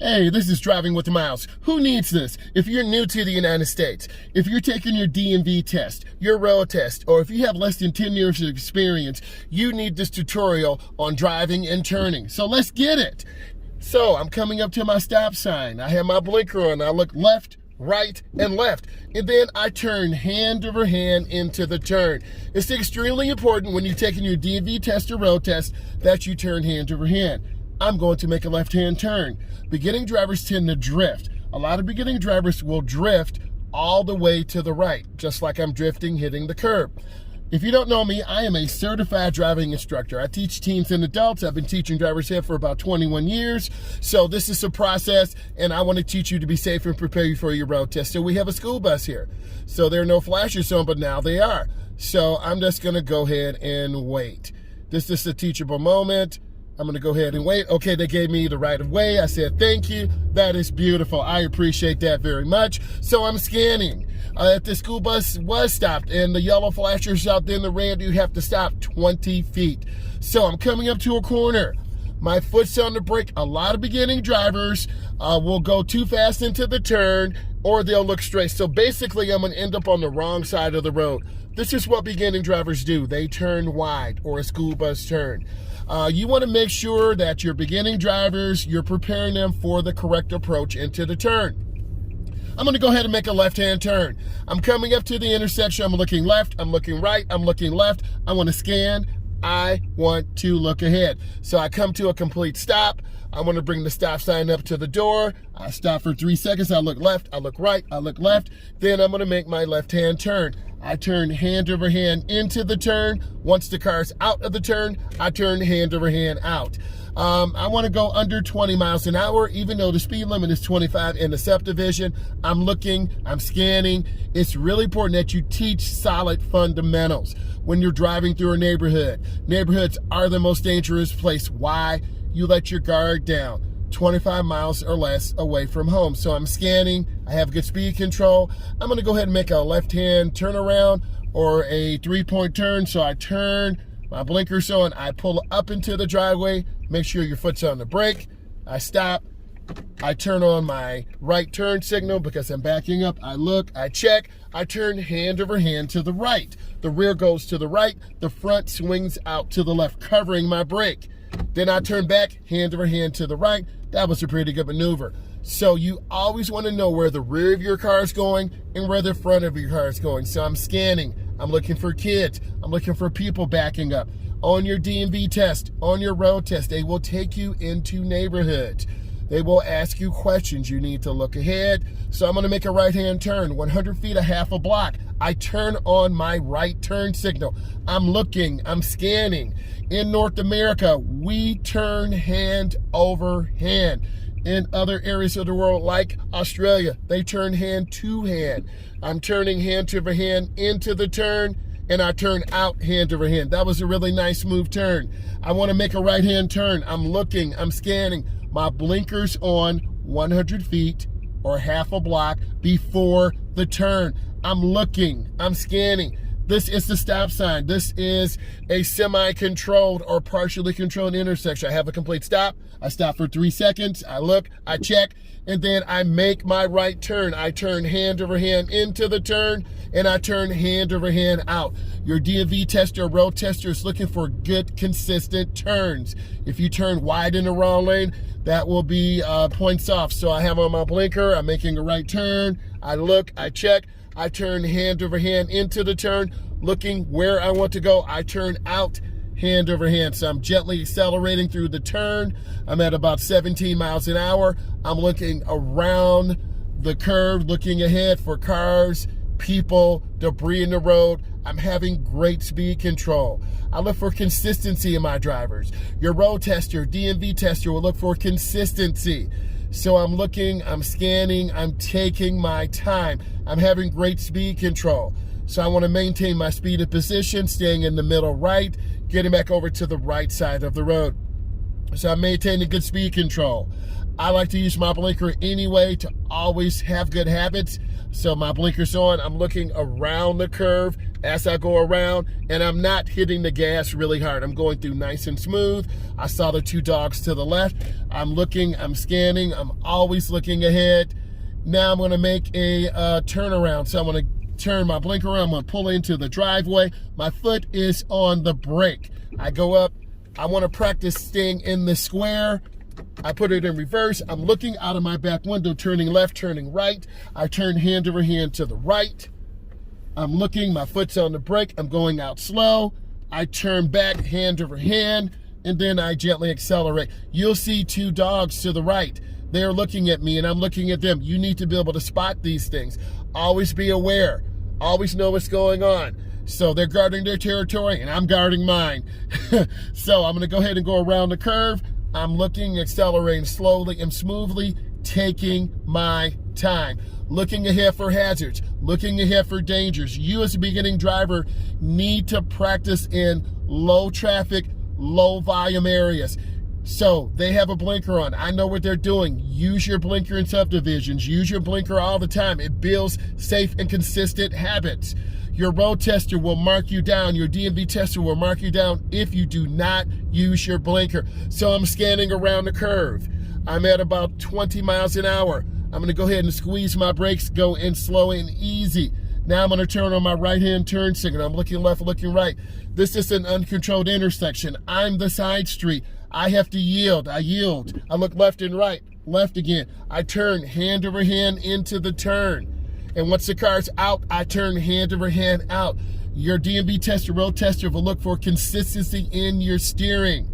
Hey, this is Driving with Myles. Who needs this? If you're new to the United States, if you're taking your DMV test, your road test, or if you have less than 10 years of experience, you need this tutorial on driving and turning. So let's get it. So I'm coming up to my stop sign. I have my blinker on. I look left, right, and left. And then I turn hand over hand into the turn. It's extremely important when you're taking your DMV test or road test that you turn hand over hand. I'm going to make a left-hand turn. Beginning drivers tend to drift. A lot of beginning drivers will drift all the way to the right, just like I'm drifting, hitting the curb. If you don't know me, I am a certified driving instructor. I teach teens and adults. I've been teaching drivers here for about 21 years. So this is a process, and I want to teach you to be safe and prepare you for your road test. So we have a school bus here. So there are no flashers on, but now they are. So I'm just going to go ahead and wait. This is a teachable moment. I'm going to go ahead and wait. Okay, they gave me the right of way. I said, thank you. That is beautiful. I appreciate that very much. So I'm scanning. If the school bus was stopped and the yellow flashers out there in the red, you have to stop 20 feet. So I'm coming up to a corner. My foot's on the brake. A lot of beginning drivers will go too fast into the turn or they'll look straight. So basically, I'm going to end up on the wrong side of the road. This is what beginning drivers do. They turn wide, or a school bus turn. You want to make sure that your beginning drivers, you're preparing them for the correct approach into the turn. I'm going to go ahead and make a left-hand turn. I'm coming up to the intersection. I'm looking left. I'm looking right. I'm looking left. I want to scan. I want to look ahead. So I come to a complete stop. I want to bring the stop sign up to the door. I stop for 3 seconds. I look left. I look right. I look left. Then I'm going to make my left-hand turn. I turn hand over hand into the turn. Once the car's out of the turn, I turn hand over hand out. I want to go under 20 miles an hour, even though the speed limit is 25 in the subdivision. I'm looking, I'm scanning. It's really important that you teach solid fundamentals when you're driving through a neighborhood. Neighborhoods are the most dangerous place. Why? You let your guard down. 25 miles or less away from home. So I'm scanning, I have good speed control. I'm gonna go ahead and make a left-hand turnaround or a three-point turn. So I turn, my blinker's on, I pull up into the driveway, make sure your foot's on the brake, I stop, I turn on my right turn signal because I'm backing up, I look, I check, I turn hand over hand to the right. The rear goes to the right, the front swings out to the left, covering my brake. Then I turn back, hand over hand to the right. That was a pretty good maneuver. So you always want to know where the rear of your car is going and where the front of your car is going. So I'm scanning. I'm looking for kids. I'm looking for people backing up. On your DMV test, on your road test, they will take you into neighborhoods. They will ask you questions. You need to look ahead. So I'm going to make a right-hand turn, 100 feet, a half a block. I turn on my right turn signal. I'm looking, I'm scanning. In North America, we turn hand over hand. In other areas of the world, like Australia, they turn hand to hand. I'm turning hand over hand into the turn, and I turn out hand over hand. That was a really nice smooth turn. I want to make a right-hand turn. I'm looking, I'm scanning. My blinker's on 100 feet or half a block before the turn. I'm looking, I'm scanning. This is the stop sign. This is a semi-controlled or partially controlled intersection. I have a complete stop. I stop for 3 seconds. I look, I check, and then I make my right turn. I turn hand over hand into the turn, and I turn hand over hand out. Your DMV tester, road tester is looking for good, consistent turns. If you turn wide in the wrong lane, that will be points off. So I have on my blinker. I'm making a right turn. I look, I check. I turn hand over hand into the turn, looking where I want to go. I turn out hand over hand. So I'm gently accelerating through the turn. I'm at about 17 miles an hour. I'm looking around the curve, looking ahead for cars, people, debris in the road. I'm having great speed control. I look for consistency in my drivers. Your road tester, DMV tester will look for consistency. So I'm looking, I'm scanning, I'm taking my time. I'm having great speed control. So I want to maintain my speed and position, staying in the middle right, getting back over to the right side of the road. So I'm maintaining good speed control. I like to use my blinker anyway to always have good habits. So my blinker's on, I'm looking around the curve as I go around, and I'm not hitting the gas really hard. I'm going through nice and smooth. I saw the two dogs to the left. I'm looking, I'm scanning, I'm always looking ahead. Now I'm gonna make a turnaround. So I'm gonna turn my blinker around, I'm gonna pull into the driveway. My foot is on the brake. I go up, I wanna practice staying in the square. I put it in reverse. I'm looking out of my back window, turning left, turning right. I turn hand over hand to the right. I'm looking, my foot's on the brake. I'm going out slow. I turn back, hand over hand, and then I gently accelerate. You'll see two dogs to the right. They're looking at me and I'm looking at them. You need to be able to spot these things. Always be aware. Always know what's going on. So they're guarding their territory and I'm guarding mine. So I'm gonna go ahead and go around the curve. I'm looking, accelerating slowly and smoothly, taking my time. Looking ahead for hazards, looking ahead for dangers. You as a beginning driver need to practice in low traffic, low volume areas. So they have a blinker on. I know what they're doing. Use your blinker in subdivisions. Use your blinker all the time. It builds safe and consistent habits. Your road tester will mark you down. Your DMV tester will mark you down if you do not use your blinker. So I'm scanning around the curve. I'm at about 20 miles an hour. I'm gonna go ahead and squeeze my brakes, go in slow and easy. Now I'm gonna turn on my right-hand turn signal. I'm looking left, looking right. This is an uncontrolled intersection. I'm the side street. I have to yield. I yield. I look left and right, left again. I turn hand over hand into the turn. And once the car's out, I turn hand over hand out. Your DMV tester, road tester will look for consistency in your steering.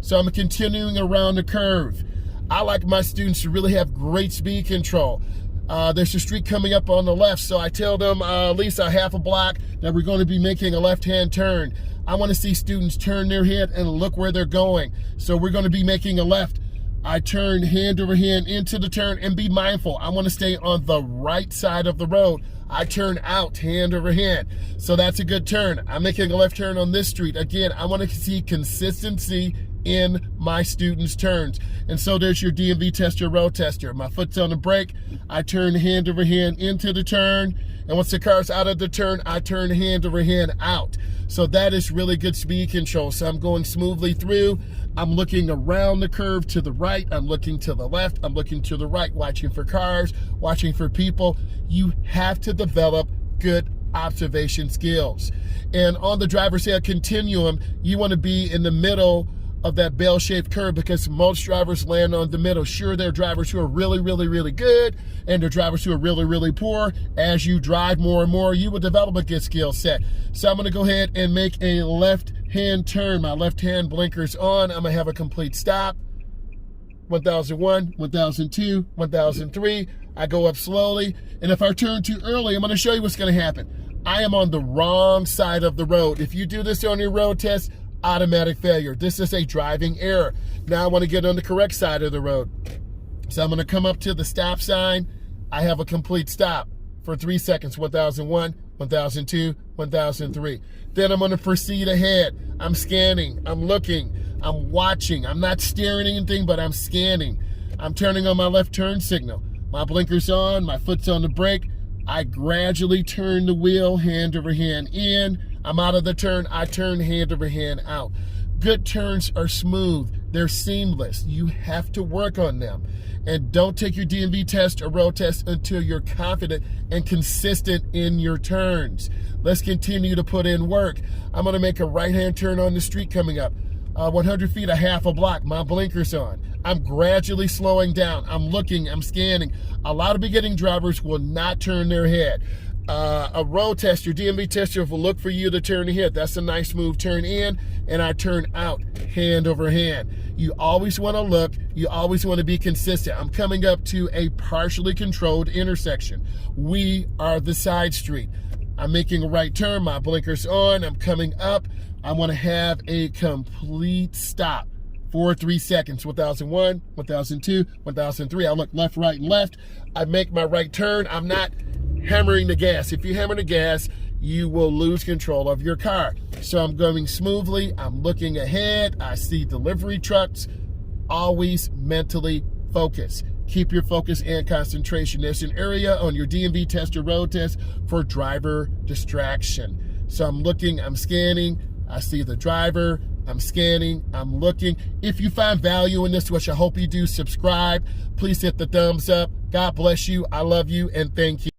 So I'm continuing around the curve. I like my students to really have great speed control. There's a street coming up on the left, so I tell them at least a half a block that we're going to be making a left-hand turn. I want to see students turn their head and look where they're going. So we're going to be making a left. I turn hand over hand into the turn and be mindful. I want to stay on the right side of the road. I turn out hand over hand. So that's a good turn. I'm making a left turn on this street. Again, I want to see consistency in my students' turns. And so there's your DMV tester, road tester. My foot's on the brake. I turn hand over hand into the turn. And once the car's out of the turn, I turn hand over hand out. So that is really good speed control. So I'm going smoothly through. I'm looking around the curve to the right. I'm looking to the left. I'm looking to the right, watching for cars, watching for people. You have to develop good observation skills. And on the driver's ed continuum, you want to be in the middle of that bell-shaped curve because most drivers land on the middle. Sure, there are drivers who are really, really, really good, and there are drivers who are really, really poor. As you drive more and more, you will develop a good skill set. So I'm gonna go ahead and make a left-hand turn. My left-hand blinker's on. I'm gonna have a complete stop. 1001, 1002, 1003. I go up slowly, and if I turn too early, I'm gonna show you what's gonna happen. I am on the wrong side of the road. If you do this on your road test, automatic failure. This is a driving error. Now I want to get on the correct side of the road. So I'm going to come up to the stop sign. I have a complete stop for 3 seconds. 1001, 1002, 1003. Then I'm going to proceed ahead. I'm scanning. I'm looking. I'm watching. I'm not staring at anything, but I'm scanning. I'm turning on my left turn signal. My blinker's on. My foot's on the brake. I gradually turn the wheel, hand over hand in. I'm out of the turn, I turn hand over hand out. Good turns are smooth, they're seamless. You have to work on them. And don't take your DMV test or road test until you're confident and consistent in your turns. Let's continue to put in work. I'm gonna make a right-hand turn on the street coming up. 100 feet, a half a block, my blinker's on. I'm gradually slowing down. I'm looking, I'm scanning. A lot of beginning drivers will not turn their head. A road tester, DMV tester will look for you to turn ahead. That's a nice smooth turn in, and I turn out hand over hand. You always want to look, you always want to be consistent. I'm coming up to a partially controlled intersection. We are the side street. I'm making a right turn, my blinker's on, I'm coming up. I want to have a complete stop for 3 seconds. 1001, 1002, 1003. I look left, right, and left. I make my right turn. I'm not hammering the gas. If you hammer the gas, you will lose control of your car. So I'm going smoothly. I'm looking ahead. I see delivery trucks. Always mentally focus. Keep your focus and concentration. There's an area on your DMV test or road test for driver distraction. So I'm looking, I'm scanning, I see the driver, I'm scanning, I'm looking. If you find value in this, which I hope you do, subscribe. Please hit the thumbs up. God bless you. I love you, and thank you.